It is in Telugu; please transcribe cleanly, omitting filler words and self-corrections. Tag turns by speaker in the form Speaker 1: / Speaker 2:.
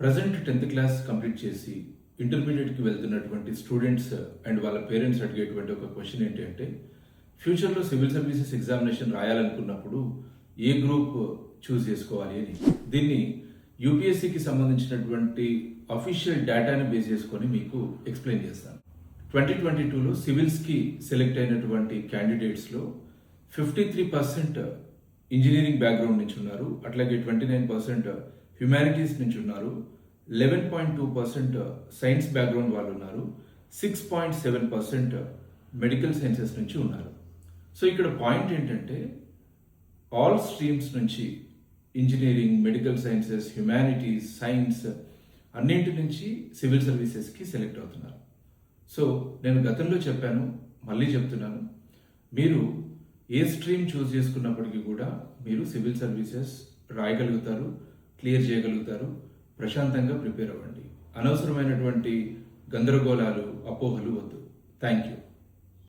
Speaker 1: ప్రజెంట్ 10th క్లాస్ కంప్లీట్ చేసి ఇంటర్మీడియట్కి వెళ్తున్నటువంటి స్టూడెంట్స్ అండ్ వాళ్ళ పేరెంట్స్ అడిగేటువంటి ఒక క్వశ్చన్ ఏంటంటే ఫ్యూచర్లో సివిల్ సర్వీసెస్ ఎగ్జామినేషన్ రాయాలనుకున్నప్పుడు ఏ గ్రూప్ చూస్ చేసుకోవాలి అని. దీన్ని యూపీఎస్సీకి సంబంధించినటువంటి అఫీషియల్ డేటాని బేస్ చేసుకొని మీకు ఎక్స్ప్లెయిన్ చేస్తాను. 2022లో సివిల్స్కి సెలెక్ట్ అయినటువంటి క్యాండిడేట్స్లో 53% ఇంజనీరింగ్ బ్యాక్గ్రౌండ్ నుంచి ఉన్నారు, అట్లాగే 29% హ్యుమానిటీస్ నుంచి ఉన్నారు, 11.2% సైన్స్ బ్యాక్గ్రౌండ్ వాళ్ళు ఉన్నారు, 6.7% మెడికల్ సైన్సెస్ నుంచి ఉన్నారు. సో ఇక్కడ పాయింట్ ఏంటంటే ఆల్ స్ట్రీమ్స్ నుంచి engineering, medical sciences, humanities, science అన్నింటి నుంచి సివిల్ సర్వీసెస్కి సెలెక్ట్ అవుతున్నారు. సో నేను గతంలో చెప్పాను, మళ్ళీ చెప్తున్నాను, మీరు ఏ స్ట్రీమ్ చూస్ చేసుకున్నప్పటికీ కూడా మీరు సివిల్ సర్వీసెస్ రాయగలుగుతారు, క్లియర్ చేయగలుగుతారు. ప్రశాంతంగా ప్రిపేర్ అవ్వండి. అనవసరమైనటువంటి గందరగోళాలు, అపోహలు వద్దు. Thank you.